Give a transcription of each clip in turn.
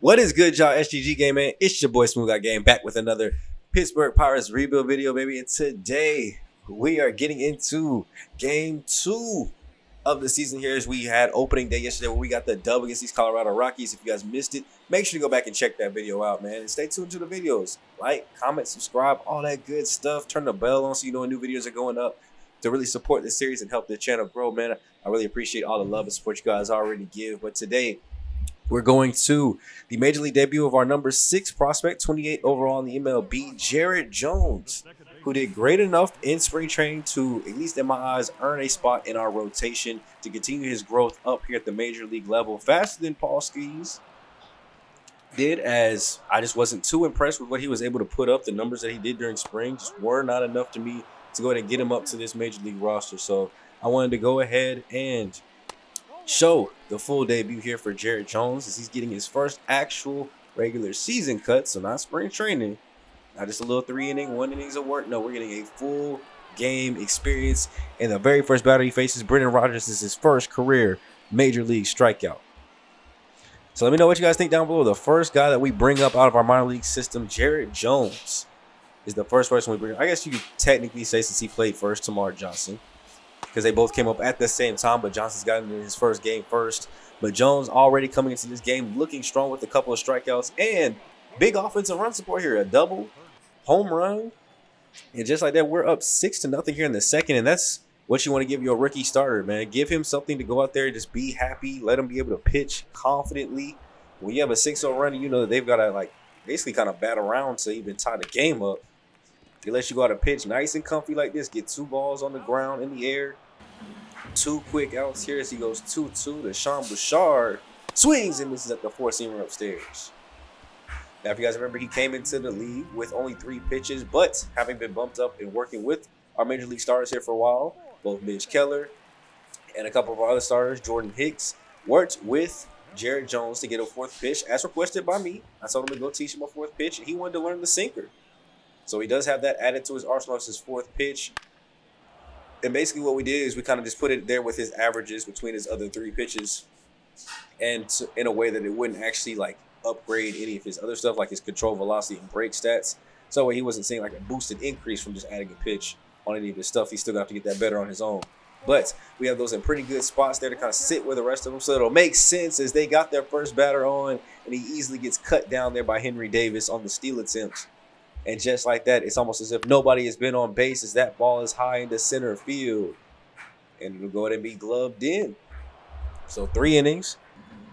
What is good, y'all? SGG Game, man. It's your boy SmooveGotGame back with another Pittsburgh Pirates rebuild video, baby. And today we are getting into game 2 of the season here, as we had opening day yesterday where we got the dub against these Colorado Rockies. If you guys missed it, make sure to go back and check that video out, man. And stay tuned to the videos. Like, comment, subscribe, all that good stuff. Turn the bell on so you know when new videos are going up to really support the series and help the channel grow, man. I really appreciate all the love and support you guys already give. But today, we're going to the Major League debut of our number 6 prospect, 28 overall in the MLB, Jared Jones, who did great enough in spring training to, at least in my eyes, earn a spot in our rotation to continue his growth up here at the Major League level faster than Paul Skeens did, as I just wasn't too impressed with what he was able to put up. The numbers that he did during spring just were not enough to me to go ahead and get him up to this Major League roster. So I wanted to go ahead and show the full debut here for Jared Jones, as he's getting his first actual regular season cut, so not spring training, not just a little 3-inning, 1 innings of work. No, we're getting a full game experience, and the very first batter he faces, Brendan Rodgers, is his first career Major League strikeout. So let me know what you guys think down below. The first guy that we bring up out of our minor league system, Jared Jones, is the first person we bring up. I guess you could technically say, since he played first, Tamar Johnson, because they both came up at the same time, but Johnson's got into his first game first. But Jones already coming into this game looking strong with a couple of strikeouts and big offensive run support here. A double, home run, and just like that, we're up 6-0 here in the second, and that's what you want to give your rookie starter, man. Give him something to go out there and just be happy. Let him be able to pitch confidently. When you have a 6-0 run, you know that they've got to, like, basically kind of bat around to even tie the game up. They let you go out and pitch nice and comfy like this. Get 2 balls on the ground in the air. 2 quick outs here as he goes 2-2 to Sean Bouchard. Swings and misses at the 4-seamer upstairs. Now, if you guys remember, he came into the league with only 3 pitches, but having been bumped up and working with our Major League starters here for a while, both Mitch Keller and a couple of our other starters, Jordan Hicks, worked with Jared Jones to get a 4th pitch, as requested by me. I told him to go teach him a 4th pitch, and he wanted to learn the sinker. So he does have that added to his arsenal as his 4th pitch. And basically what we did is we kind of just put it there with his averages between his other 3 pitches, and in a way that it wouldn't actually like upgrade any of his other stuff, like his control velocity and break stats. So he wasn't seeing like a boosted increase from just adding a pitch on any of his stuff. He's still got to get that better on his own. But we have those in pretty good spots there to kind of sit with the rest of them. So it'll make sense as they got their first batter on, and he easily gets cut down there by Henry Davis on the steal attempt. And just like that, it's almost as if nobody has been on base as that ball is high into center field. And it'll go ahead and be gloved in. So 3 innings.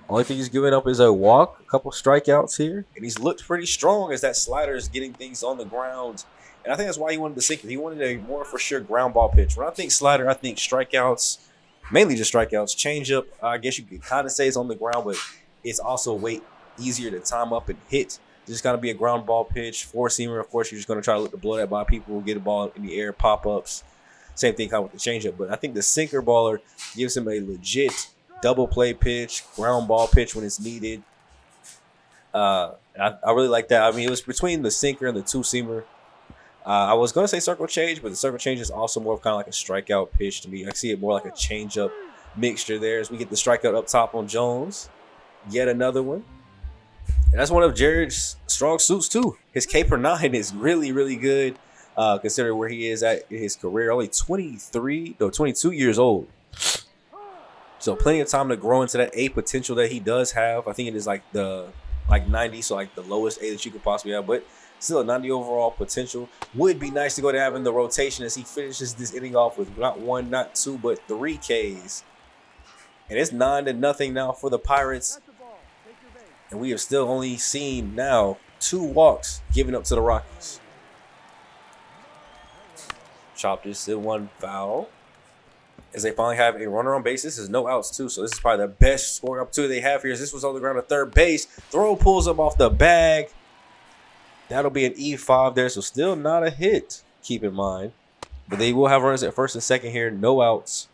Only thing he's giving up is a walk, a couple strikeouts here. And he's looked pretty strong as that slider is getting things on the ground. And I think that's why he wanted the sinker. He wanted a more for sure ground ball pitch. When I think slider, I think strikeouts, mainly just strikeouts. Changeup, I guess you could kind of say it's on the ground, but it's also way easier to time up and hit. Just got to be a ground ball pitch. 4-seamer, of course, you're just going to try to look to blow that by people, get a ball in the air, pop-ups. Same thing kind of with the changeup. But I think the sinker baller gives him a legit double play pitch, ground ball pitch when it's needed. I really like that. I mean, it was between the sinker and the 2-seamer. I was going to say circle change, but the circle change is also more of kind of like a strikeout pitch to me. I see it more like a changeup mixture there as we get the strikeout up top on Jones. Yet another one. And that's one of Jared's strong suits, too. His K/9 is really, really good, considering where he is at in his career. Only 22 years old. So plenty of time to grow into that A potential that he does have. I think it is like 90, so like the lowest A that you could possibly have. But still a 90 overall potential. Would be nice to go to have in the rotation as he finishes this inning off with not 1, not 2, but 3 Ks. And it's 9-0 now for the Pirates. And we have still only seen now 2 walks given up to the Rockies. Chopped this in 1 foul. As they finally have a runner on base. This is no outs too. So this is probably the best scoring opportunity they have here. As this was on the ground at third base. Throw pulls up off the bag. That'll be an E5 there. So still not a hit. Keep in mind. But they will have runners at first and second here. No outs.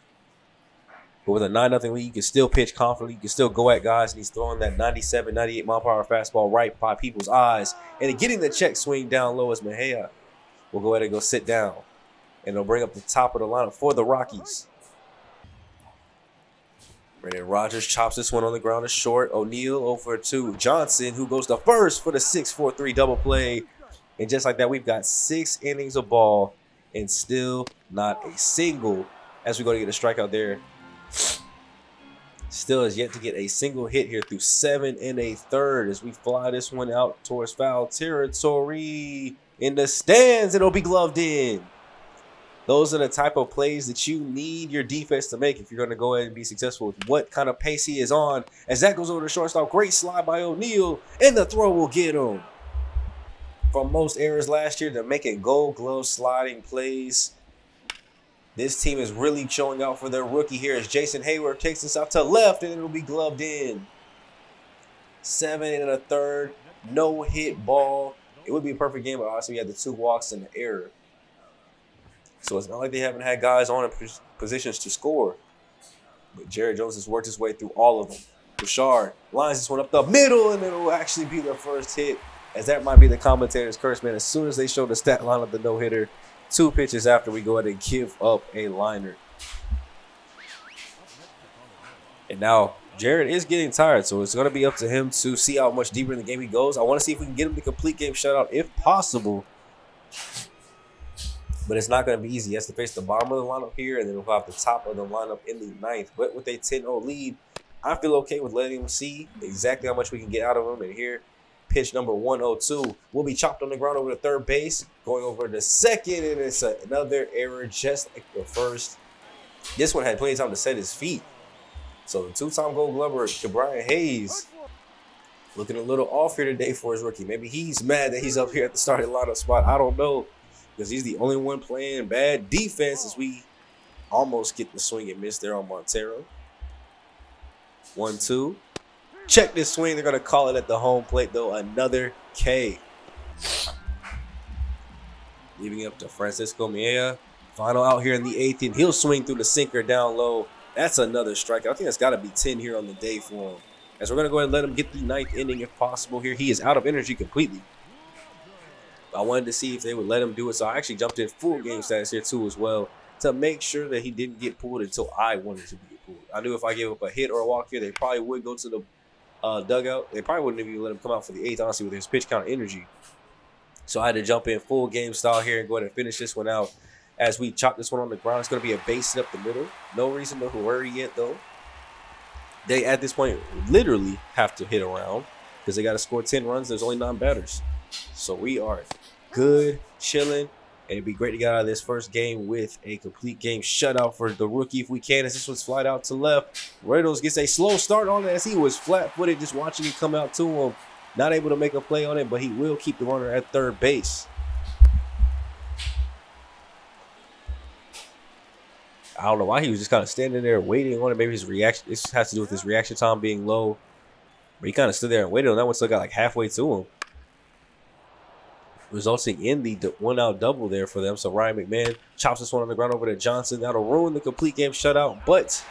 But with a 9-0 lead, you can still pitch confidently. You can still go at guys. And he's throwing that 97, 98 mile per hour fastball right by people's eyes. And getting the check swing down low as Mejia will go ahead and go sit down. And they'll bring up the top of the lineup for the Rockies. Brendan Rodgers chops this one on the ground to short. O'Neal over to Johnson, who goes to first for the 6-4-3 double play. And just like that, we've got 6 innings of ball and still not a single as we go to get a strikeout there. Still has yet to get a single hit here through 7 1/3 as we fly this one out towards foul territory. In the stands, it'll be gloved in. Those are the type of plays that you need your defense to make if you're going to go ahead and be successful with what kind of pace he is on. As that goes over to shortstop, great slide by O'Neal, and the throw will get him. From most errors last year to making gold glove sliding plays, this team is really showing out for their rookie here as Jason Hayward takes this out to left, and it'll be gloved in. 7 1/3, no hit ball. It would be a perfect game, but obviously we had the 2 walks and the error. So it's not like they haven't had guys on in positions to score. But Jared Jones has worked his way through all of them. Bouchard lines this one up the middle, and it'll actually be the first hit, as that might be the commentator's curse, man. As soon as they show the stat line of the no-hitter, 2 pitches after, we go ahead and give up a liner. And now Jared is getting tired, so it's going to be up to him to see how much deeper in the game he goes. I want to see if we can get him the complete game shutout if possible. But it's not going to be easy. He has to face the bottom of the lineup here, and then we'll have the top of the lineup in the 9th. But with a 10-0 lead, I feel okay with letting him see exactly how much we can get out of him. And here, pitch number 102 will be chopped on the ground over to third base, going over to second, and it's another error just like the first. This one had plenty of time to set his feet. So the 2-time Gold Glover, Brian Hayes, looking a little off here today for his rookie. Maybe he's mad that he's up here at the starting lineup spot. I don't know. Because he's the only one playing bad defense as we almost get the swing and miss there on Montero. 1-2. Check this swing. They're going to call it at the home plate, though. Another K. Leaving it up to Francisco Mejia. Final out here in the 8th, and he'll swing through the sinker down low. That's another strikeout. I think that's got to be 10 here on the day for him. As we're going to go ahead and let him get the 9th inning if possible here. He is out of energy completely. I wanted to see if they would let him do it, so I actually jumped in full game status here too as well to make sure that he didn't get pulled until I wanted to get pulled. I knew if I gave up a hit or a walk here, they probably would go to the dugout. They probably wouldn't even let him come out for the 8th, honestly, with his pitch count energy. So I had to jump in full game style here and go ahead and finish this one out as we chop this one on the ground. It's going to be a base hit up the middle. No reason to worry yet, though. They, at this point, literally have to hit around because they got to score 10 runs. There's only 9 batters. So we are good, chilling, and it'd be great to get out of this first game with a complete game shutout for the rookie if we can, as this one's flight out to left. Reynolds gets a slow start on it as he was flat-footed, just watching it come out to him. Not able to make a play on it, but he will keep the runner at third base. I don't know why he was just kind of standing there waiting on it. Maybe his reaction, this has to do with his reaction time being low. But he kind of stood there and waited on that one, still got like halfway to him, resulting in the 1-out double there for them. So Ryan McMahon chops this one on the ground over to Johnson. That'll ruin the complete game shutout, but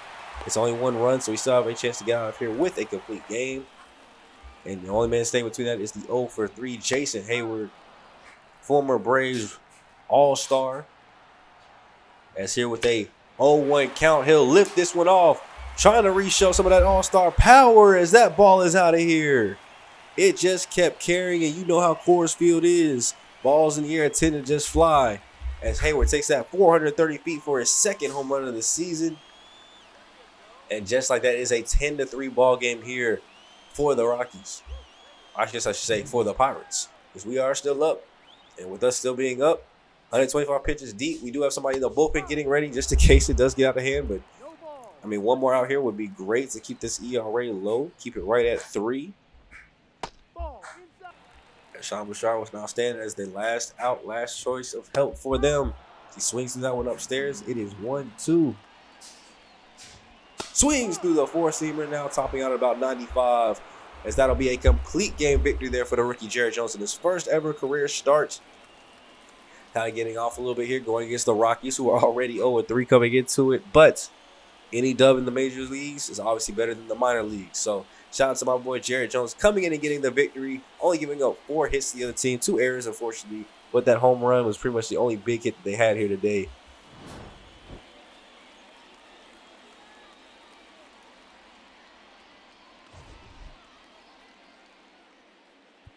it's only 1 run, so we still have a chance to get out of here with a complete game. And the only man staying between that is the 0-for-3 Jason Hayward, former Braves All-Star. As here with a 0-1 count, he'll lift this one off, trying to re-show some of that All-Star power as that ball is out of here. It just kept carrying, and you know how Coors Field is. Balls in the air tend to just fly. As Hayward takes that 430 feet for his 2nd home run of the season. And just like that, is a 10-3 ball game here for the Rockies. I guess I should say for the Pirates, because we are still up. And with us still being up, 125 pitches deep, we do have somebody in the bullpen getting ready just in case it does get out of hand. But, I mean, 1 more out here would be great to keep this ERA low. Keep it right at 3. Sean Bouchard was now standing as the last choice of help for them. He swings through that one upstairs. It is 1-2. Swings through the 4-seamer now, topping out at about 95. As that'll be a complete game victory there for the rookie Jared Jones in his first ever career start. Kind of getting off a little bit here, going against the Rockies, who are already 0-3 coming into it. But any dub in the major leagues is obviously better than the minor leagues. So shout out to my boy Jared Jones coming in and getting the victory, only giving up 4 hits to the other team, 2 errors, unfortunately. But that home run was pretty much the only big hit that they had here today.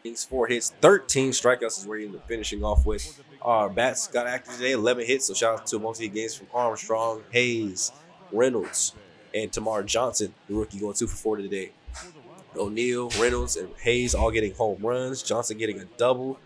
4 hits, 13 strikeouts is where he ended up finishing off with. Our bats got active today, 11 hits. So shout out to multi-hit games from Armstrong, Hayes, Reynolds, and Tamar Johnson, the rookie, going 2 for 4 today. O'Neal, Reynolds, and Hayes all getting home runs. Johnson getting a double,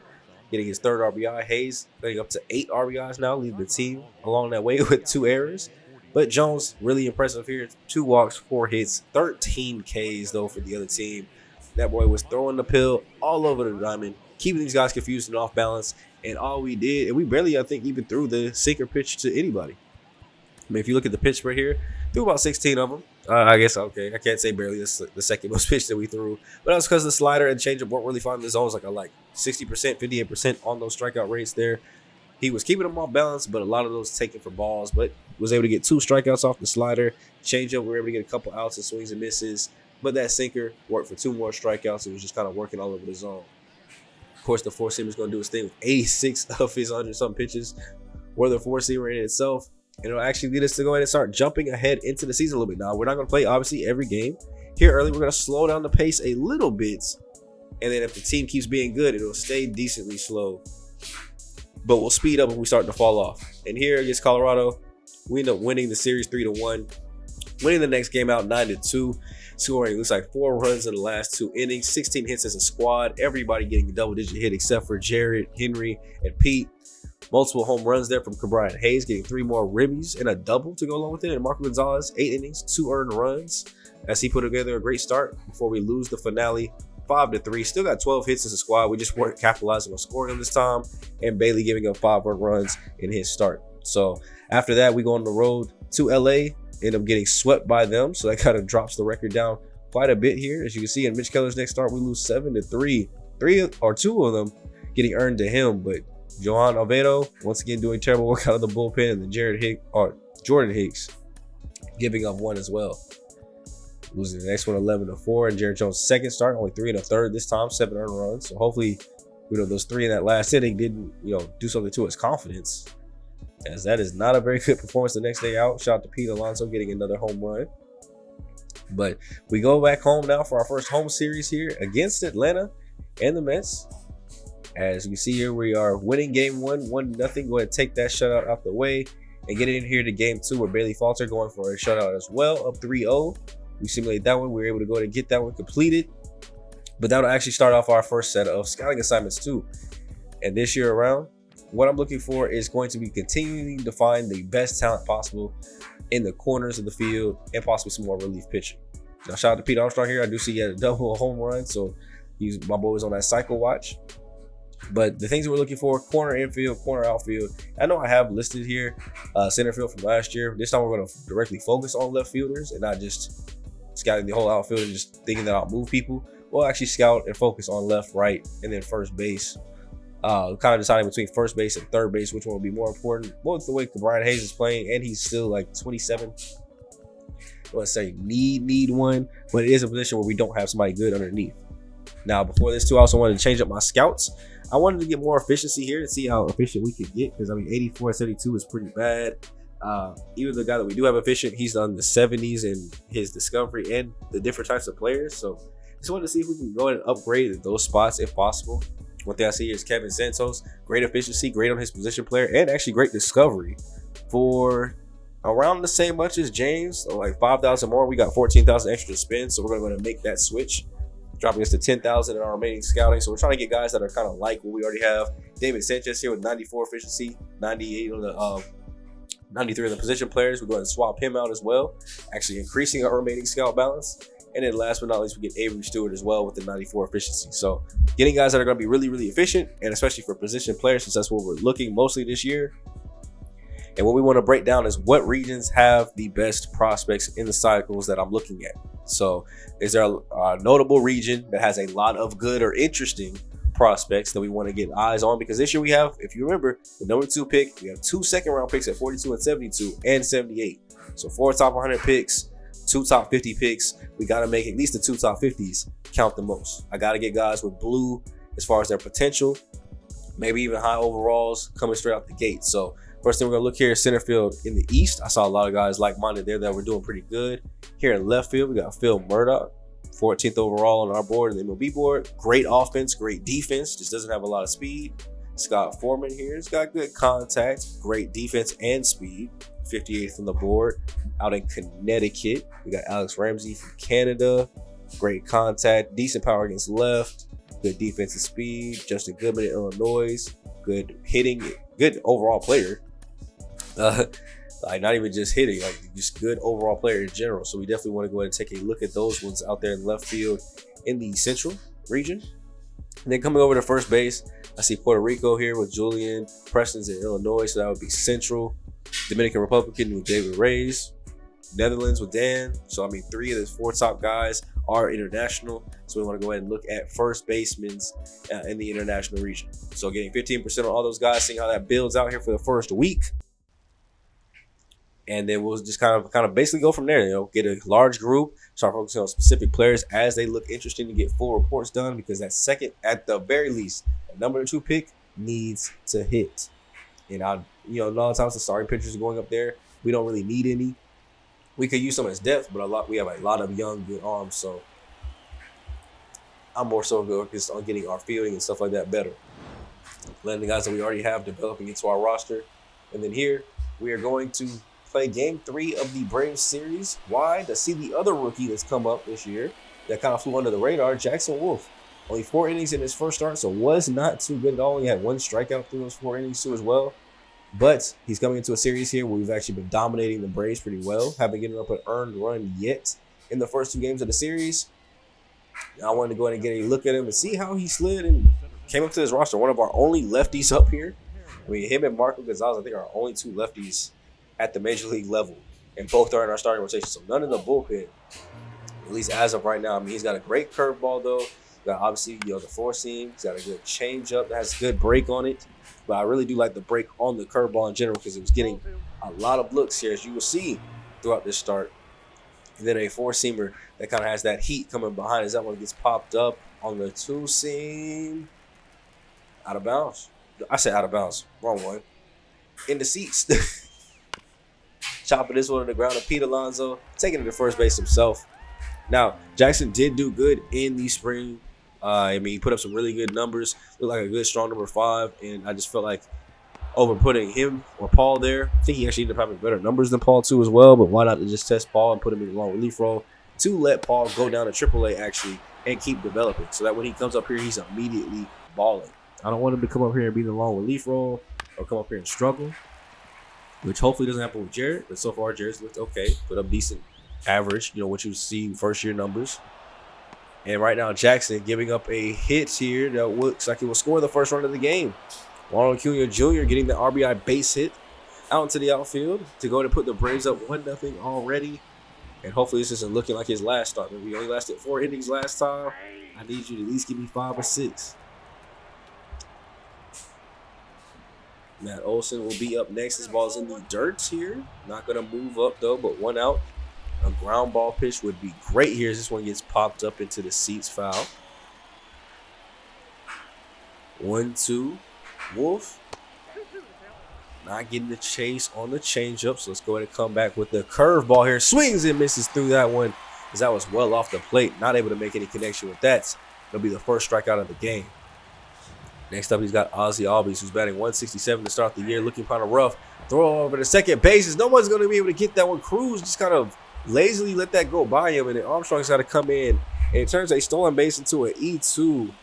getting his 3rd RBI. Hayes getting up to 8 RBIs now, leading the team along that way with 2 errors. But Jones, really impressive here. 2 walks, 4 hits, 13 Ks, though, for the other team. That boy was throwing the pill all over the diamond, keeping these guys confused and off balance. And all we did, and we barely, I think, even threw the sinker pitch to anybody. I mean, if you look at the pitch right here, threw about 16 of them. I guess, okay, I can't say barely. That's the second most pitch that we threw. But that was because the slider and changeup weren't really finding the zones. Like, I like 60%, 58% on those strikeout rates there. He was keeping them off balance, but a lot of those taken for balls. But was able to get 2 strikeouts off the slider. Changeup, we were able to get a couple outs and swings and misses. But that sinker worked for 2 more strikeouts. It was just kind of working all over the zone. Of course, the 4-seamer is going to do his thing with 86 of his 100-something pitches. We're the 4-seamer in itself. And it'll actually lead us to go ahead and start jumping ahead into the season a little bit. Now, we're not going to play, obviously, every game. Here early, we're going to slow down the pace a little bit. And then if the team keeps being good, it'll stay decently slow. But we'll speed up if we start to fall off. And here against Colorado, we end up winning the series 3-1. Winning the next game out 9-2. Scoring, looks like 4 runs in the last 2 innings, 16 hits as a squad. Everybody getting a double-digit hit except for Jared, Henry, and Pete. Multiple home runs there from Cabrian Hayes, getting 3 more ribbies and a double to go along with it. And Marco Gonzalez, 8 innings, 2 earned runs as he put together a great start before we lose the finale 5-3. Still got 12 hits as a squad. We just weren't capitalizing on scoring them this time. And Bailey giving up 5 earned runs in his start. So after that, we go on the road to LA. End up getting swept by them, so that kind of drops the record down quite a bit here. As you can see in Mitch Keller's next start, we lose 7-3. 2 of them getting earned to him, but Johan Oviedo once again doing terrible work out of the bullpen, and then Jordan Hicks giving up 1 as well, losing the next one 11-4. And Jared Jones' second start, only 3 1/3 this time, 7 earned runs. So hopefully, those 3 in that last inning didn't do something to his confidence, as that is not a very good performance the next day out. Shout out to Pete Alonso getting another home run. But we go back home now for our first home series here against Atlanta and the Mets. As you can see here, we are winning game 1, 1-0. Go ahead and take that shutout out the way and get in here to game 2 where Bailey Falter going for a shutout as well, up 3-0. We simulate that one. We were able to go ahead and get that one completed. But that'll actually start off our first set of scouting assignments too. And this year around, what I'm looking for is going to be continuing to find the best talent possible in the corners of the field and possibly some more relief pitching. Now, shout out to Pete Armstrong here. I do see he had a double home run, so my boy was on that cycle watch. But the things that we're looking for, corner infield, corner outfield. I know I have listed here center field from last year. This time we're going to directly focus on left fielders and not just scouting the whole outfield and just thinking that I'll move people. We'll actually scout and focus on left, right, and then first base. Kind of deciding between first base and third base, which one will be more important. Both the way Cabrian Hayes is playing, and he's still like 27. I want to say need one, but it is a position where we don't have somebody good underneath. Now, before this too, I also wanted to change up my scouts. I wanted to get more efficiency here and see how efficient we could get, because I mean 84-72 is pretty bad. Even the guy that we do have efficient, he's done the 70s in his discovery and the different types of players. So just wanted to see if we can go ahead and upgrade those spots if possible. One thing I see here is Kevin Santos, great efficiency, great on his position player, and actually great discovery for around the same much as James, so like 5,000 more. We got 14,000 extra to spend, so we're going to make that switch, dropping us to 10,000 in our remaining scouting. So we're trying to get guys that are kind of like what we already have. David Sanchez here with 94 efficiency, 98 on the 93 on the position players. We're going to swap him out as well, actually increasing our remaining scout balance. And then last but not least, we get Avery Stewart as well with the 94 efficiency. So getting guys that are going to be really, really efficient, and especially for position players, since that's what we're looking mostly this year. And what we want to break down is what regions have the best prospects in the cycles that I'm looking at. So is there a notable region that has a lot of good or interesting prospects that we want to get eyes on? Because this year we have, if you remember, the number 2 pick, we have 2 second-round picks at 42 and 72 and 78. So 4 top 100 picks, 2 top 50 picks. We got to make at least the 2 top 50s count the most. I got to get guys with blue as far as their potential, maybe even high overalls coming straight out the gate. So first thing we're going to look here is center field in the East. I saw a lot of guys like-minded there that were doing pretty good. Here in left field, we got Phil Murdoch. 14th overall on our board and the MLB board. Great offense, great defense. Just doesn't have a lot of speed. Scott Foreman here has got good contact, great defense and speed. 58th on the board. Out in Connecticut, we got Alex Ramsey from Canada. Great contact, decent power against left, good defensive speed. Justin Goodman in Illinois, good hitting, good overall player. Like not even just hitting, like just good overall player in general. So we definitely want to go ahead and take a look at those ones out there in left field in the Central region. And then coming over to first base, I see Puerto Rico here with Julian. Preston's in Illinois, so that would be Central. Dominican Republic with David Reyes. Netherlands with Dan. So I mean, 3 of the 4 top guys are international. So we want to go ahead and look at first basemen in the international region. So getting 15% on all those guys, seeing how that builds out here for the first week. And then we'll just kind of basically go from there, get a large group, start focusing on specific players as they look interesting to get full reports done, because that second, at the very least, the number 2 pick needs to hit. And a lot of times the starting pitchers are going up there. We don't really need any. We could use some as depth, but we have a lot of young, good arms. So I'm more so focused on getting our fielding and stuff like that better. Letting the guys that we already have developing into our roster. And then here, we are going to play game 3 of the Braves series. Why? To see the other rookie that's come up this year that kind of flew under the radar, Jackson Wolf. Only 4 innings in his first start, so was not too good at all. He had 1 strikeout through those 4 innings too as well. But he's coming into a series here where we've actually been dominating the Braves pretty well. Haven't given up an earned run yet in the first 2 games of the series. Now I wanted to go ahead and get a look at him and see how he slid and came up to this roster. One of our only lefties up here. I mean, him and Marco Gonzalez, I think, are our only 2 lefties at the major league level, and both are in our starting rotation. So none in the bullpen, at least as of right now. I mean, he's got a great curveball though. He's got obviously the 4-seam. He's got a good changeup that has good break on it. But I really do like the break on the curveball in general because it was getting a lot of looks here, as you will see throughout this start. And then a 4-seamer that kind of has that heat coming behind as that one gets popped up on the 2-seam. Out of bounds. I said out of bounds. Wrong one. In the seats. Chopping this one on the ground to Pete Alonso, taking it to first base himself. Now, Jackson did do good in the spring. He put up some really good numbers. Looked like a good, strong number 5. And I just felt like over putting him or Paul there, I think he actually ended up having better numbers than Paul too as well. But why not just test Paul and put him in the long relief role to let Paul go down to AAA actually and keep developing, so that when he comes up here, he's immediately balling. I don't want him to come up here and be in the long relief role or come up here and struggle, which hopefully doesn't happen with Jared. But so far, Jared's looked okay, put up decent average, what you see first year numbers. And right now, Jackson giving up a hit here that looks like it will score the first run of the game. Ronald Acuna Jr. getting the RBI base hit out into the outfield to go ahead and put the Braves up 1-0 already. And hopefully this isn't looking like his last start. We only lasted 4 innings last time. I need you to at least give me 5 or 6. Matt Olson will be up next. This ball's in the dirt here. Not going to move up, though, but 1 out. A ground ball pitch would be great here as this one gets popped up into the seats, foul. 1-2. Wolf. Not getting the chase on the changeup, so let's go ahead and come back with the curveball here. Swings and misses through that one as that was well off the plate. Not able to make any connection with that. It'll be the first strikeout of the game. Next up, he's got Ozzy Albies, who's batting 167 to start the year, looking kind of rough. Throw over to second bases. No one's going to be able to get that one. Cruz just kind of lazily let that go by him, and then Armstrong's got to come in, and it turns a stolen base into an E2.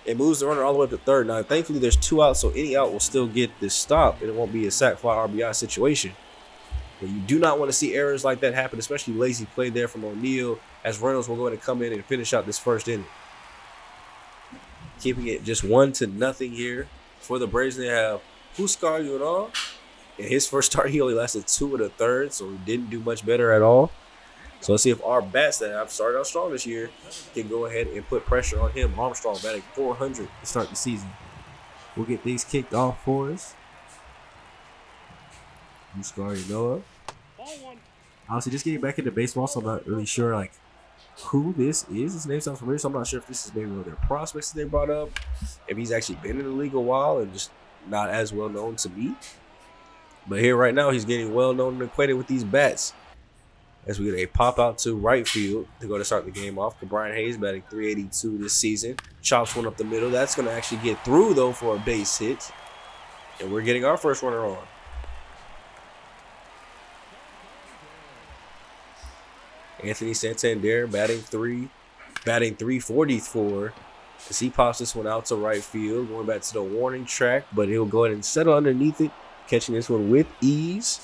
It moves the runner all the way up to third. Now, thankfully, there's 2 outs, so any out will still get this stop, and it won't be a sac fly RBI situation. But you do not want to see errors like that happen, especially lazy play there from O'Neill, as Reynolds will go ahead and come in and finish out this first inning. Keeping it just 1-0 here for the Braves. They have Huskar Yunal. In his first start, he only lasted 2 1/3, so he didn't do much better at all. So let's see if our bats that have started out strong this year can go ahead and put pressure on him. Armstrong batting 400 to start the season. We'll get these kicked off for us. Huskar Yunal. Honestly, just getting back into baseball, so I'm not really sure who this is. His name sounds familiar, so I'm not sure if this is maybe one of their prospects that they brought up, if he's actually been in the league a while and just not as well known to me. But here right now, he's getting well known and acquainted with these bats. as we get a pop out to right field to go to start the game off. Brian Hayes batting 382 this season. Chops one up the middle. That's going to actually get through, though, for a base hit. And we're getting our first runner on. Anthony Santander batting 344 as he pops this one out to right field, going back to the warning track, but he'll go ahead and settle underneath it, catching this one with ease.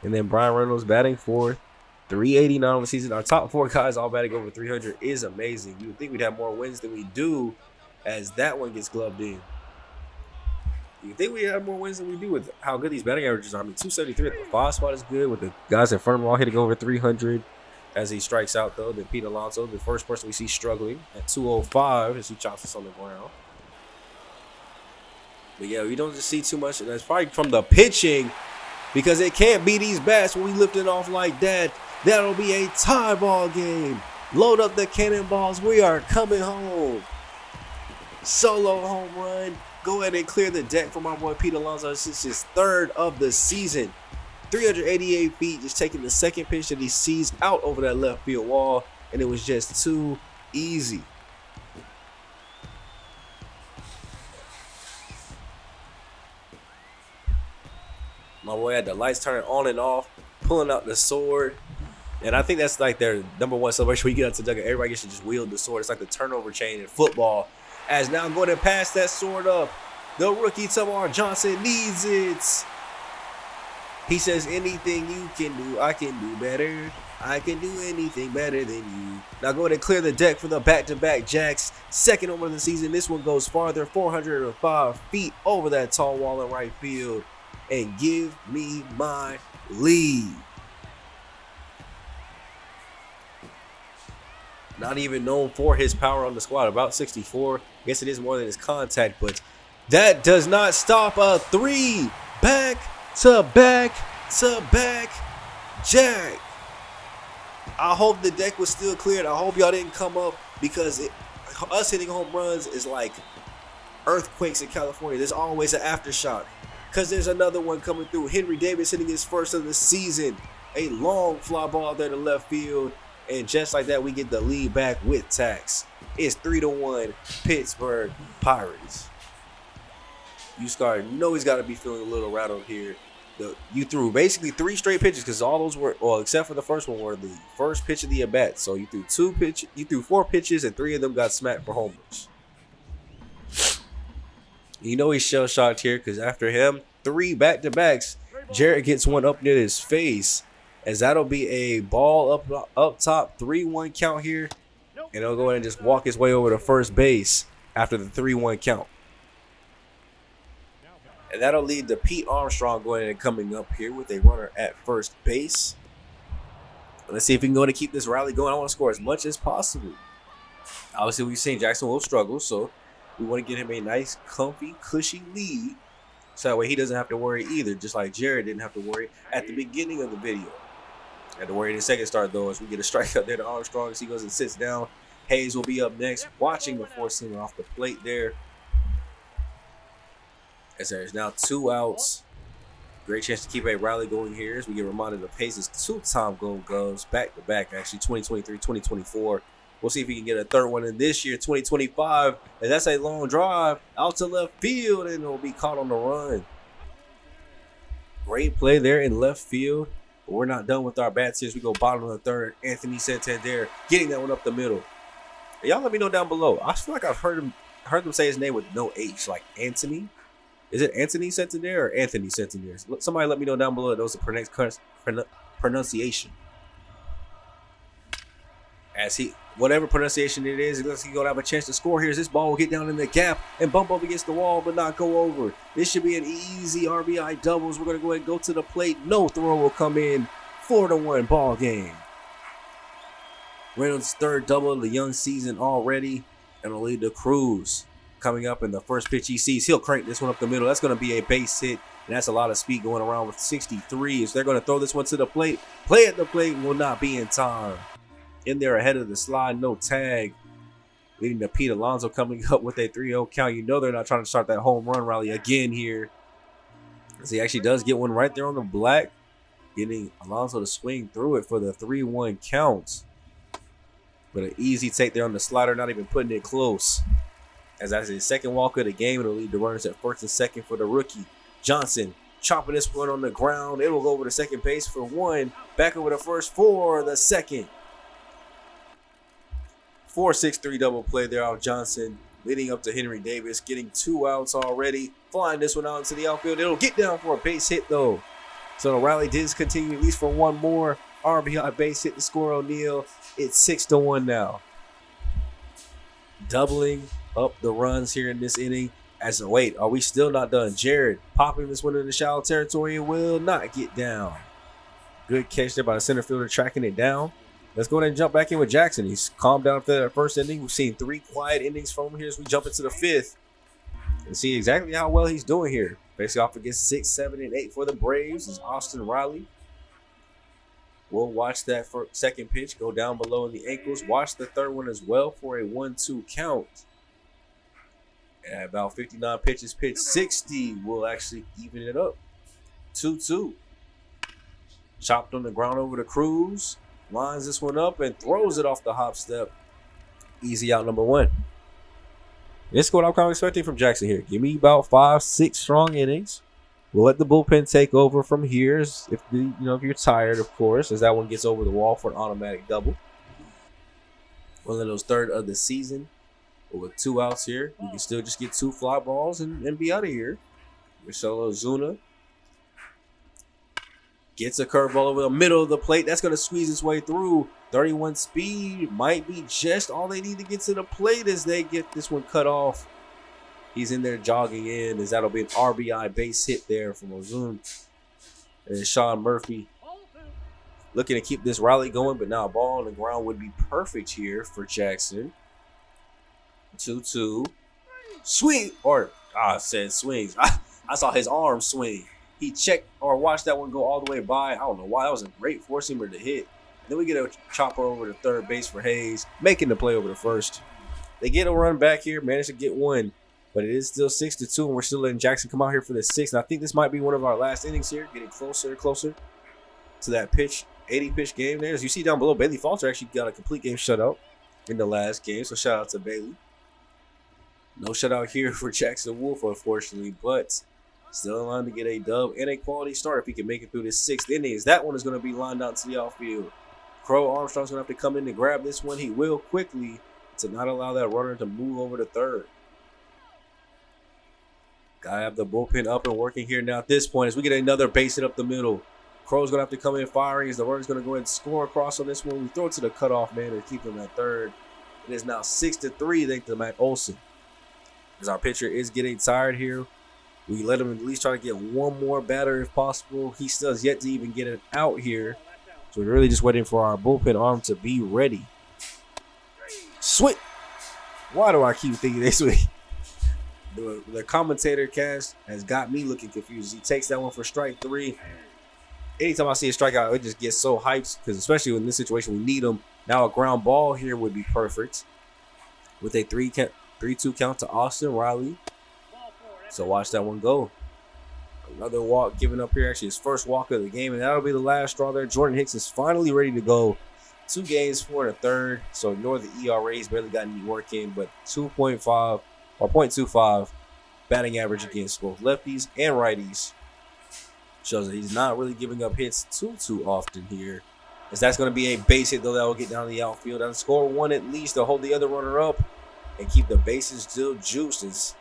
And then Brian Reynolds batting fourth, 389 on the season. Our top 4 guys all batting over 300 is amazing. You would think we'd have more wins than we do, as that one gets gloved in. You think we have more wins than we do with how good these batting averages are? I mean, 273 at the 5 spot is good, with the guys in front of him all hitting over 300 as he strikes out, though. Then Pete Alonso, the first person we see struggling at 205 as he chops us on the ground. But yeah, we don't just see too much, and that's probably from the pitching, because it can't be these bats when we lifting off like that. That'll be a tie ball game. Load up the cannonballs. We are coming home. Solo home run. Go ahead and clear the deck for my boy Pete Alonso. This is his 3rd of the season. 388 feet, just taking the second pitch that he sees out over that left field wall, and it was just too easy. My boy had the lights turning on and off, pulling out the sword. And I think that's like their number one celebration. When you get out to Duggan, everybody gets to just wield the sword. It's like the turnover chain in football. As now going to pass that sword up, the rookie Tamar Johnson needs it. He says, anything you can do, I can do better. I can do anything better than you. Now go ahead and clear the deck for the back-to-back jacks. 2nd home run of the season. This one goes farther, 405 feet over that tall wall in right field. And give me my lead. Not even known for his power on the squad. About 64. I guess it is more than his contact, but that does not stop a 3 back-to-back jack. I hope the deck was still cleared. I hope y'all didn't come up, because us hitting home runs is like earthquakes in California. There's always an aftershock, because there's another one coming through. Henry Davis hitting his first of the season. A long fly ball there to left field. And just like that, we get the lead back with tax. It's 3-1 Pittsburgh Pirates. Uscar know he's got to be feeling a little rattled here. You threw basically 3 straight pitches, because all those were, well, except for the first one, were the first pitch of the at bat. So you threw 4 pitches, and 3 of them got smacked for homers. You know he's shell shocked here, because after him, 3 back-to-backs, Jarrett gets one up near his face. As that'll be a ball up top, 3-1 count here. And he'll go ahead and just walk his way over to first base after the 3-1 count. And that'll lead to Pete Armstrong going and coming up here with a runner at first base. Let's see if we can go and keep this rally going. I want to score as much as possible. Obviously, we've seen Jacksonville struggle, so we want to get him a nice, comfy, cushy lead. So that way he doesn't have to worry either, just like Jared didn't have to worry at the beginning of the video. Had to worry in the second start, though, as we get a strikeout there to Armstrong as he goes and sits down. Hayes will be up next, watching the four-seamer off the plate there. As there's now 2 outs. Great chance to keep a rally going here as we get reminded of Hayes' 2-time Gold Gloves, back-to-back, actually, 2023, 2024. We'll see if we can get a 3rd one in this year, 2025. And that's a long drive out to left field, and it'll be caught on the run. Great play there in left field. But we're not done with our bats here as we go bottom of the 3rd. Anthony Santander getting that one up the middle. And y'all let me know down below. I feel like I've heard them say his name with no H, like Anthony. Is it Anthony Santander or Anthony Santander? Somebody let me know down below. Those are pronunciation. As whatever pronunciation it is, it looks like he's going to have a chance to score here. As this ball will get down in the gap and bump up against the wall, but not go over. This should be an easy RBI doubles. We're going to go ahead and go to the plate. No throw will come in. 4-1 ball game. Reynolds' 3rd double of the young season already, and will lead to Cruz coming up in the first pitch he sees. He'll crank this one up the middle. That's going to be a base hit, and that's a lot of speed going around with 63. As they're going to throw this one to the plate. Play at the plate will not be in time. In there ahead of the slide, no tag. Leading to Pete Alonso coming up with a 3-0 count. You know they're not trying to start that home run rally again here. As he actually does get one right there on the black, getting Alonso to swing through it for the 3-1 count. But an easy take there on the slider, not even putting it close. As that's his second walk of the game, it'll lead the runners at first and second for the rookie. Johnson chopping this one on the ground. It will go over to second base for one. Back over to first for the second. 4-6-3 double play there off Johnson, leading up to Henry Davis, getting 2 outs already. Flying this one out into the outfield. It'll get down for a base hit though. So the rally did continue at least for one more. RBI base hit to score O'Neal. It's 6-1 now. Doubling up the runs here in this inning. As a wait, are we still not done? Jared popping this one into shallow territory and will not get down. Good catch there by the center fielder, tracking it down. Let's go ahead and jump back in with Jackson. He's calmed down after that first inning. We've seen 3 quiet innings from him here as we jump into the 5th. And see exactly how well he's doing here. Basically off against 6, 7, and 8 for the Braves is Austin Riley. We'll watch that second pitch go down below in the ankles. Watch the third one as well for a 1-2 count. At about 59 pitches pitched, 60 will actually even it up. 2-2. Chopped on the ground over to Cruz. Lines this one up and throws it off the hop step. Easy out number 1. This is what I'm kind of expecting from Jackson here. Give me about 5-6 strong innings. We'll let the bullpen take over from here. If you're tired, of course, as that one gets over the wall for an automatic double. One of those third of the season. But with 2 outs here, you can still just get 2 fly balls and be out of here. Marcelo Ozuna gets a curveball over the middle of the plate. That's going to squeeze its way through. 31 speed might be just all they need to get to the plate as they get this one cut off. He's in there jogging in as that'll be an RBI base hit there from Ozuna. And Sean Murphy looking to keep this rally going, but now a ball on the ground would be perfect here for Jackson. 2-2. Swing. I said swings. I saw his arm swing. He checked or watched that one go all the way by. I don't know why. That was a great four-seamer to hit. Then we get a chopper over to third base for Hayes, making the play over to first. They get a run back here, managed to get one, but it is still 6-2, and we're still letting Jackson come out here for the 6th. And I think this might be one of our last innings here, getting closer and closer to that 80-pitch game there. As you see down below, Bailey Falter actually got a complete game shutout in the last game, so shout out to Bailey. No shutout here for Jackson Wolf, unfortunately, but still in line to get a dub and a quality start if he can make it through this 6th inning. That one is going to be lined out to the outfield. Crow Armstrong's going to have to come in to grab this one. He will quickly to not allow that runner to move over to third. Got to have the bullpen up and working here now at this point as we get another base hit up the middle. Crow's going to have to come in firing as the runner's going to go ahead and score across on this one. We throw it to the cutoff man to keep him at third. It is now 6-3 thanks to Matt Olson. As our pitcher is getting tired here, we let him at least try to get one more batter if possible. He still has yet to even get it out here. So we're really just waiting for our bullpen arm to be ready. Swing. Why do I keep thinking this way? The commentator cast has got me looking confused. He takes that one for strike 3. Anytime I see a strikeout, it just gets so hyped because especially in this situation, we need him. Now a ground ball here would be perfect with a 3-2 count to Austin Riley. So watch that one go. Another walk given up here, actually his first walk of the game, and that'll be the last straw there. Jordan Hicks is finally ready to go. 2 games, 4 1/3. So ignore the ERAs, barely got any work in, but 2.5 or 0.25 batting average against both lefties and righties. Shows that he's not really giving up hits too often here. As that's going to be a base hit, though, that will get down to the outfield. And score one at least to hold the other runner up and keep the bases still juiced.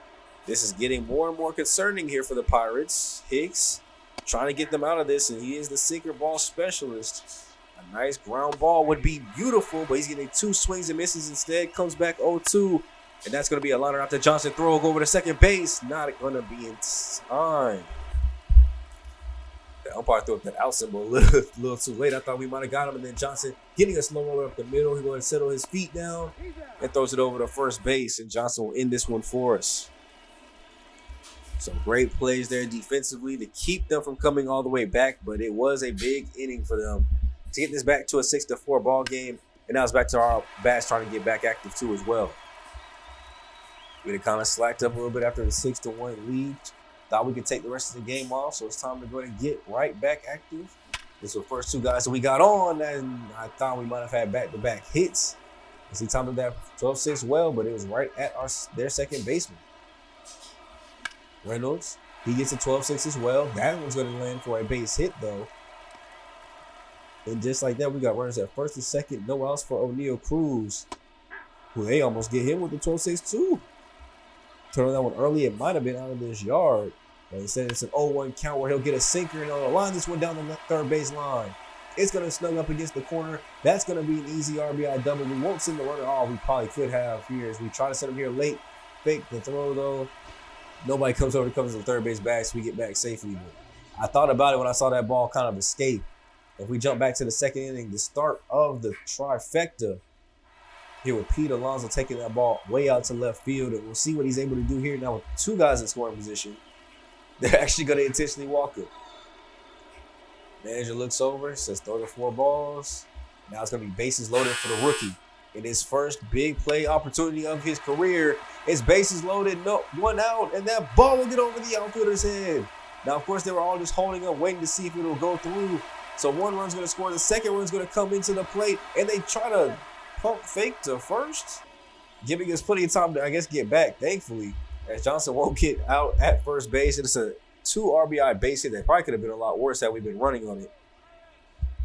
This is getting more and more concerning here for the Pirates. Hicks trying to get them out of this, and he is the sinker ball specialist. A nice ground ball would be beautiful, but he's getting 2 swings and misses instead. Comes back 0-2, and that's going to be a liner out to Johnson. Throw will go over to second base. Not going to be in time. The umpire threw up that out symbol a little too late. I thought we might have got him, and then Johnson getting a slow roller up the middle. He's going to settle his feet down and throws it over to first base, and Johnson will end this one for us. Some great plays there defensively to keep them from coming all the way back, but it was a big inning for them to get this back to a 6-4 ball game, and now it's back to our bats trying to get back active too as well. We had kind of slacked up a little bit after the 6-1 lead. Thought we could take the rest of the game off, so it's time to go ahead and get right back active. These were the first two guys that we got on, and I thought we might have had back-to-back hits. He timed that 12-6 well, but it was right at their second baseman. Reynolds, he gets a 12-6 as well. That one's going to land for a base hit, though. And just like that, we got runners at first and second. No outs for O'Neal Cruz, who they almost get him with the 12-6 too. Turning that one early, it might have been out of this yard. But instead, it's an 0-1 count where he'll get a sinker and on the line this one down the third base line. It's going to snug up against the corner. That's going to be an easy RBI double. We won't send the runner off. We probably could have here as we try to send him here late. Fake the throw, though. Nobody comes over to cover the third base back, so we get back safely. But I thought about it when I saw that ball kind of escape. If we jump back to the second inning, the start of the trifecta here with Pete Alonso taking that ball way out to left field, and we'll see what he's able to do here now with two guys in scoring position. They're actually going to intentionally walk it. Manager looks over, says throw the 4 balls. Now it's going to be bases loaded for the rookie. In his first big play opportunity of his career, it's bases loaded, no, 1 out, and that ball will get over the outfielder's head. Now, of course, they were all just holding up, waiting to see if it will go through. So one run's going to score, the second run's going to come into the plate, and they try to pump fake to first, giving us plenty of time to, I guess, get back, thankfully, as Johnson won't get out at first base. It's a 2 RBI base hit that probably could have been a lot worse had we been running on it.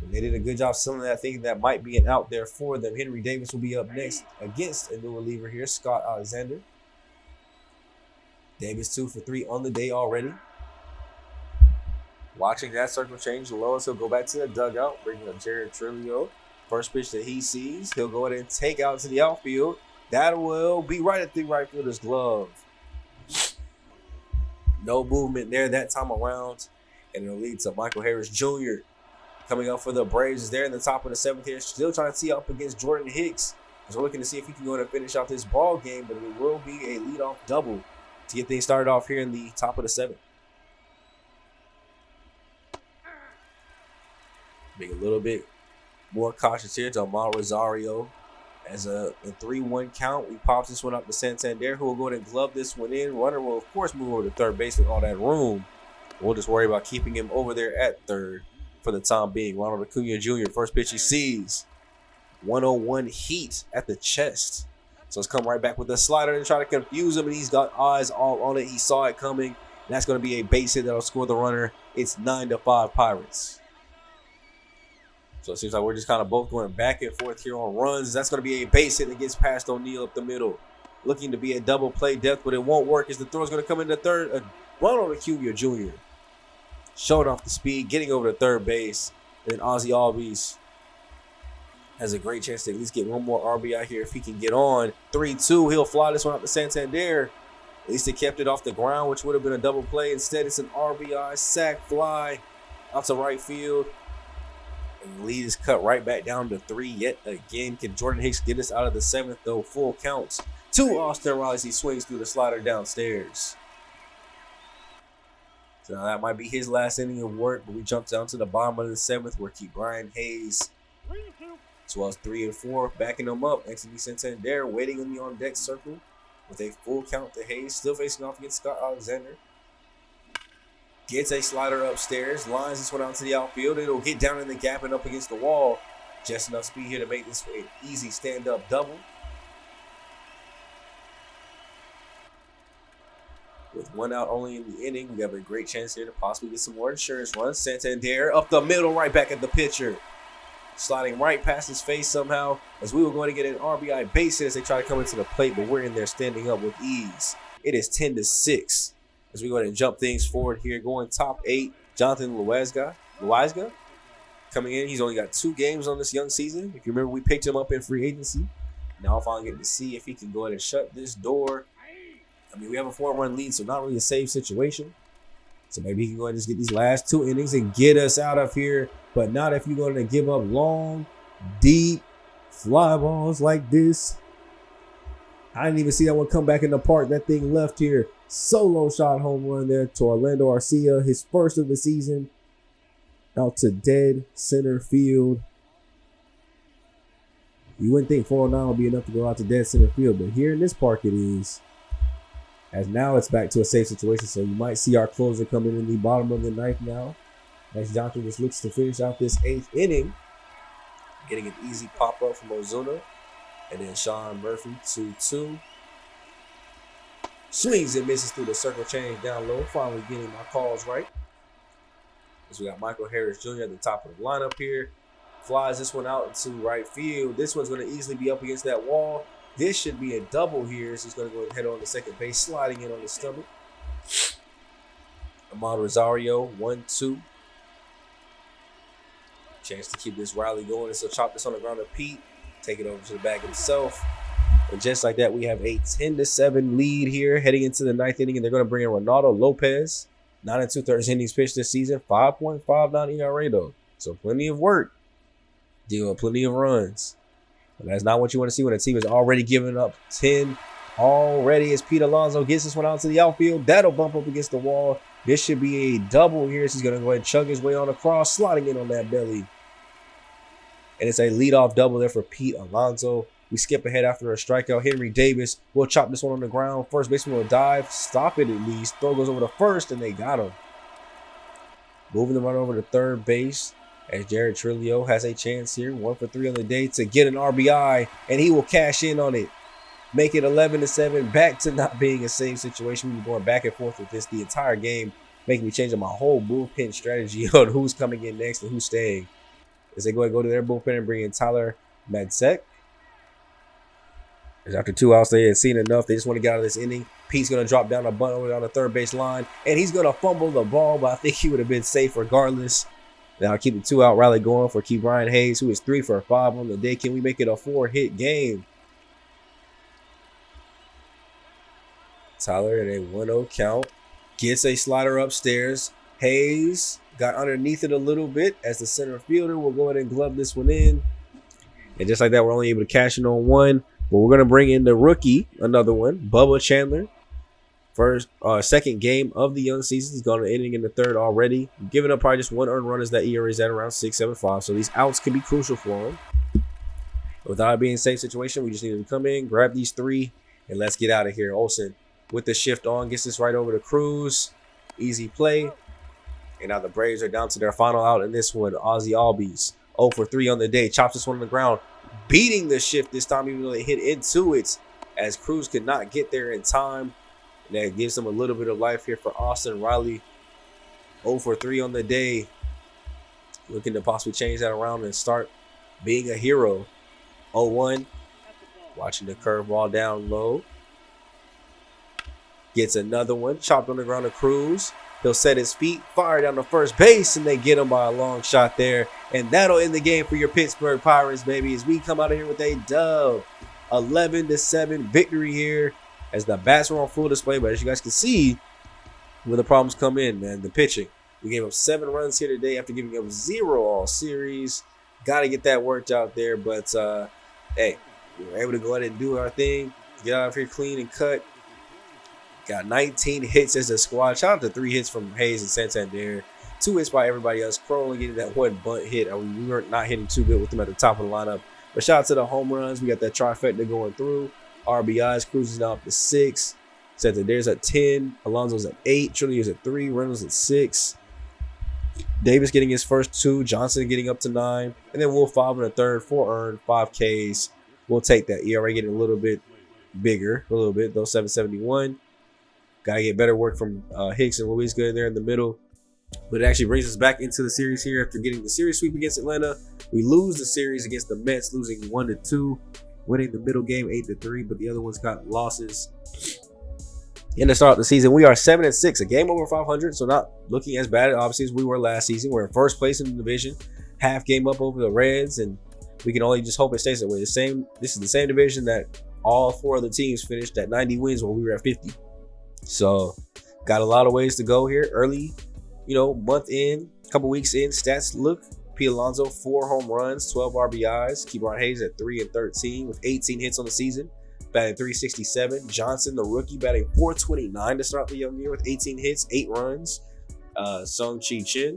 And they did a good job selling that, thinking that might be an out there for them. Henry Davis will be up next against a new reliever here, Scott Alexander. Davis 2 for 3 on the day already. Watching that circle change, Lois, he'll go back to the dugout, bringing up Jared Trillo. First pitch that he sees, he'll go ahead and take out to the outfield. That will be right at the right fielder's glove. No movement there that time around, and it'll lead to Michael Harris Jr. coming up for the Braves. Is there in the top of the 7th here, still trying to tee up against Jordan Hicks. As we're looking to see if he can go ahead and finish out this ball game, but it will be a leadoff double to get things started off here in the top of the 7th. Being a little bit more cautious here to Amal Rosario. As a 3-1 count, we pop this one up to Santander, who will go ahead and glove this one in. Runner will, of course, move over to third base with all that room. We'll just worry about keeping him over there at third for the time being. Ronald Acuna Jr., first pitch he sees. 101 heat at the chest. So it's come right back with the slider and try to confuse him, and he's got eyes all on it. He saw it coming, and that's going to be a base hit that'll score the runner. It's 9-5 Pirates. So it seems like we're just kind of both going back and forth here on runs. That's going to be a base hit that gets past O'Neal up the middle. Looking to be a double play depth, but it won't work as the throw is going to come into third. Ronald Acuna Jr. showing off the speed, getting over to third base. And Ozzy Albies has a great chance to at least get one more RBI here if he can get on. 3-2, he'll fly this one out to Santander. At least they kept it off the ground, which would have been a double play. Instead, it's an RBI sac fly out to right field. And the lead is cut right back down to 3 yet again. Can Jordan Hicks get us out of the 7th, though? Full counts to Austin Riley. He swings through the slider downstairs. So now that might be his last inning of work, but we jump down to the bottom of the 7th where Brian Hayes, as well as 3 and 4, backing them up. Anthony Santander waiting in the on-deck circle with a full count to Hayes, still facing off against Scott Alexander. Gets a slider upstairs, lines this one out to the outfield. It'll get down in the gap and up against the wall. Just enough speed here to make this an easy stand-up double. With 1 out only in the inning, we have a great chance here to possibly get some more insurance runs. Santander up the middle, right back at the pitcher. Sliding right past his face somehow, as we were going to get an RBI base hit as they try to come into the plate, but we're in there standing up with ease. It is 10-6. As we go ahead and jump things forward here, going top 8, Jonathan Loaiza coming in. He's only got 2 games on this young season. If you remember, we picked him up in free agency. Now I'm finally getting to see if he can go ahead and shut this door. I mean, we have a 4-run lead, so not really a safe situation. So maybe he can go ahead and just get these last 2 innings and get us out of here. But not if you're going to give up long, deep fly balls like this. I didn't even see that one come back in the park. That thing left here. Solo shot home run there to Orlando Arcia, his first of the season. Out to dead center field. You wouldn't think 409 would be enough to go out to dead center field, but here in this park it is. As now it's back to a safe situation. So you might see our closer coming in the bottom of the ninth now. As Johnson just looks to finish out this 8th inning. Getting an easy pop-up from Ozuna. And then Sean Murphy, 2-2. Swings and misses through the circle change down low. Finally getting my calls right. As we got Michael Harris Jr. at the top of the lineup here. Flies this one out into right field. This one's going to easily be up against that wall. This should be a double here. So he's going to go ahead on the second base, sliding in on the stomach. Amon Rosario, 1-2. Chance to keep this rally going. And so chop this on the ground to Pete. Take it over to the bag himself. And just like that, we have a 10-7 lead here heading into the 9th inning. And they're going to bring in Ronaldo Lopez. 9 2/3 innings pitched this season. 5.59 ERA though. So plenty of work. Dealing with plenty of runs. But that's not what you want to see when a team is already giving up 10 already. As Pete Alonso gets this one out to the outfield. That'll bump up against the wall. This should be a double here. So he's going to go ahead and chug his way on across, sliding in on that belly. And it's a leadoff double there for Pete Alonso. We skip ahead after a strikeout. Henry Davis will chop this one on the ground. First baseman will dive. Stop it at least. Throw goes over to first, and they got him. Moving the run over to third base. As Jared Trillo has a chance here, 1 for 3 on the day to get an RBI, and he will cash in on it. Make it 11-7, back to not being a same situation. We've been going back and forth with this the entire game, making me change my whole bullpen strategy on who's coming in next and who's staying. As they go to their bullpen and bring in Tyler Matzek. As after 2 outs, they had seen enough. They just want to get out of this inning. Pete's going to drop down a bunt over down the third base line, and he's going to fumble the ball, but I think he would have been safe regardless. Now keep the 2-out rally going for Brian Hayes, who is 3 for 5 on the day. Can we make it a 4-hit game? Tyler in a 1-0 count. Gets a slider upstairs. Hayes got underneath it a little bit as the center fielder will go ahead and glove this one in. And just like that, we're only able to cash in on one. But we're going to bring in the rookie, another one, Bubba Chandler. Second game of the young season. He's gone to inning in the 3rd already. Giving up probably just 1 earned run as that ERA is at around 6.75. So these outs can be crucial for him. Without it being a safe situation, we just need to come in, grab these 3, and let's get out of here. Olsen with the shift on, gets this right over to Cruz. Easy play. And now the Braves are down to their final out in this one. Ozzy Albies, 0 for 3 on the day. Chops this one on the ground. Beating the shift this time, even though they hit into it, as Cruz could not get there in time. And that gives them a little bit of life here for Austin Riley. 0 for 3 on the day. Looking to possibly change that around and start being a hero. 0-1. Watching the curveball down low. Gets another one. Chopped on the ground to Cruz. He'll set his feet, fire down to first base, and they get him by a long shot there. And that'll end the game for your Pittsburgh Pirates, baby, as we come out of here with a dub. 11-7 victory here as the bats were on full display. But as you guys can see, when the problems come in, man, the pitching. We gave up 7 runs here today after giving up 0 all series. Got to get that worked out there. But, hey, we were able to go ahead and do our thing. Get out of here clean and cut. Got 19 hits as a squad. Shout out to 3 hits from Hayes and Santander. 2 hits by everybody else. Crow only getting that 1 bunt hit. We were not hitting too good with them at the top of the lineup. But shout out to the home runs. We got that trifecta going through. RBIs, Cruz is now up to 6. Santander's at 10. Alonso's at 8. Trillia's at 3. Reynolds at 6. Davis getting his first 2. Johnson getting up to 9. And then Wolf 5 in the 3rd. 4 earned, 5 Ks. We'll take that. ERA getting a little bit bigger. A little bit, though, 7.71. Got to get better work from Hicks and Luis good there in the middle. But it actually brings us back into the series here after getting the series sweep against Atlanta. We lose the series against the Mets, losing 1-2, winning the middle game 8-3, but the other ones got losses. In the start of the season, we are 7-6, a game over 500, so not looking as bad, obviously, as we were last season. We're in first place in the division, half game up over the Reds, and we can only just hope it stays that way. This is the same division that all 4 of the teams finished at 90 wins while we were at 50. So, got a lot of ways to go here. Early, month in, couple weeks in, stats look. Pete Alonso, 4 home runs, 12 RBIs. Brian Hayes at 3-13 with 18 hits on the season, batting .367. Johnson, the rookie, batting .429 to start the young year with 18 hits, 8 runs. Sung Chi Chin,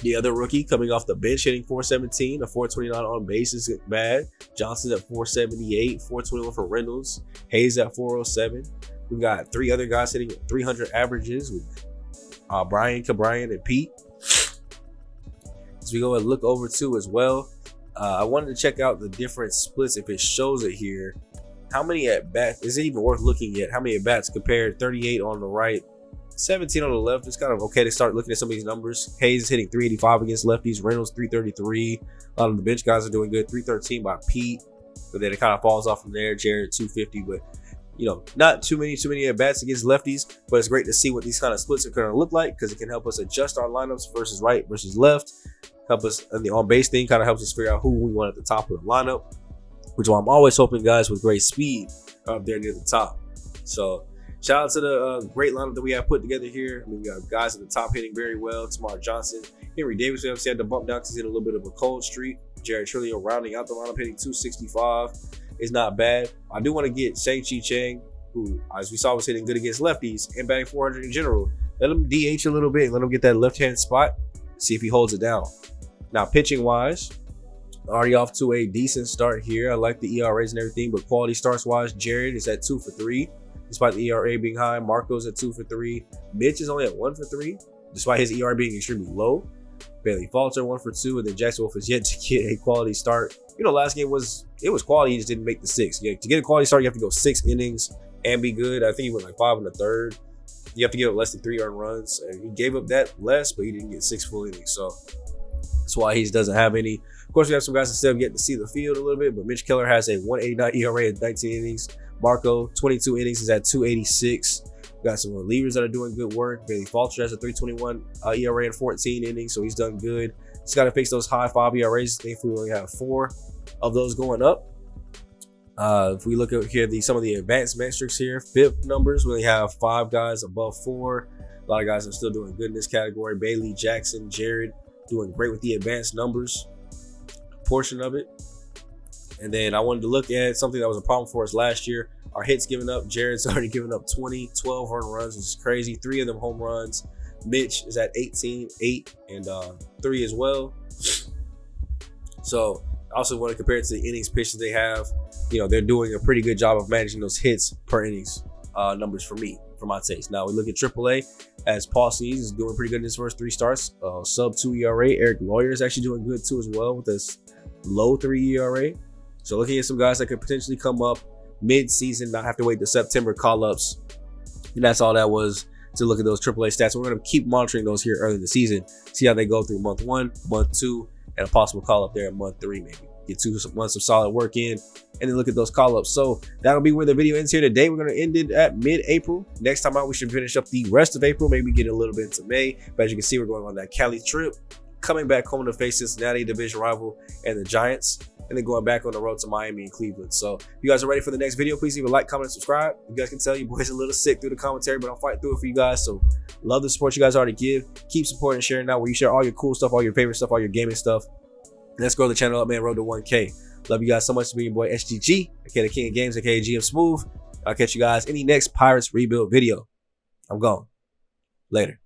the other rookie, coming off the bench, hitting .417. A .429 on base is bad. Johnson's at .478, .421 for Reynolds. Hayes at .407. We got 3 other guys hitting 300 averages with Brian, Cabrian, and Pete. As we go and look over too as well, I wanted to check out the different splits if it shows it here. How many at bats? Is it even worth looking at? How many at bats compared? 38 on the right, 17 on the left. It's kind of okay to start looking at some of these numbers. Hayes is hitting 385 against lefties. Reynolds 333. A lot of the bench guys are doing good. 313 by Pete, but then it kind of falls off from there. Jared 250, but you know, not too many at bats against lefties. But it's great to see what these kind of splits are going to look like because it can help us adjust our lineups versus right versus left. Help us, and the on base thing kind of helps us figure out who we want at the top of the lineup, which is why I'm always hoping guys with great speed are up there near the top. So shout out to the great lineup that we have put together here. I mean, we got guys at the top hitting very well. Tamar Johnson, Henry Davis, we obviously had to bump down because he's in a little bit of a cold streak. Jared Trillo rounding out the lineup, hitting 265. Is not bad. I do want to get Shang-Chi Chang, who, as we saw, was hitting good against lefties and batting 400 in general. Let him DH a little bit and let him get that left-hand spot. See if he holds it down. Now, pitching-wise, already off to a decent start here. I like the ERAs and everything, but quality starts-wise, Jared is at 2 for 3, despite the ERA being high. Marco's at 2 for 3. Mitch is only at 1 for 3, despite his ERA being extremely low. Bailey Falter 1 for 2, and then Jackson Wolf is yet to get a quality start. You know, last game was quality, he just didn't make the 6. Yeah, to get a quality start, you have to go 6 innings and be good. I think he went like 5 in the third. You have to give up less than 3 earned runs, and he gave up that less, but he didn't get 6 full innings. So that's why he doesn't have any. Of course, we have some guys instead of getting to see the field a little bit, but Mitch Keller has a 189 ERA in 19 innings. Marco, 22 innings, is at 286. We got some relievers that are doing good work. Bailey Falter has a 321 ERA in 14 innings, so he's done good. Just got to fix those high 5 ERAs. Thankfully, we only have 4 of those going up. If we look at here, some of the advanced metrics here, FIP numbers, we only have 5 guys above 4. A lot of guys are still doing good in this category. Bailey, Jackson, Jared, doing great with the advanced numbers portion of it. And then I wanted to look at something that was a problem for us last year. Our hits given up. Jared's already given up 20, 12 earned runs, which is crazy. 3 of them home runs. Mitch is at 18, 8, and 3 as well. So I also want to compare it to the innings pitched that they have. You know, they're doing a pretty good job of managing those hits per innings numbers for me, for my taste. Now we look at AAA, as Paul Sees is doing pretty good in his first 3 starts. Sub 2 ERA. Eric Lawyer is actually doing good too as well with this low 3 ERA. So looking at some guys that could potentially come up mid-season, not have to wait to September call-ups. And that's all that was, to look at those AAA stats. We're going to keep monitoring those here early in the season, see how they go through month 1, month 2, and a possible call-up there in month 3 maybe. Get 2 months of solid work in, and then look at those call-ups. So that'll be where the video ends here today. We're going to end it at mid-April. Next time out, we should finish up the rest of April, maybe get a little bit into May. But as you can see, we're going on that Cali trip, coming back home to face Cincinnati, division rival, and the Giants, and then going back on the road to Miami and Cleveland. So if you guys are ready for the next video, please leave a like, comment, and subscribe. You guys can tell you boys a little sick through the commentary, but I'll fight through it for you guys. So love the support you guys already give. Keep supporting and sharing out where you share all your cool stuff, all your favorite stuff, all your gaming stuff. Let's grow the channel up, man. Road to 1K. Love you guys so much. To be your boy SGG, aka the King of Games, aka GM Smooth. I'll catch you guys in the next Pirates Rebuild video. I'm gone. Later.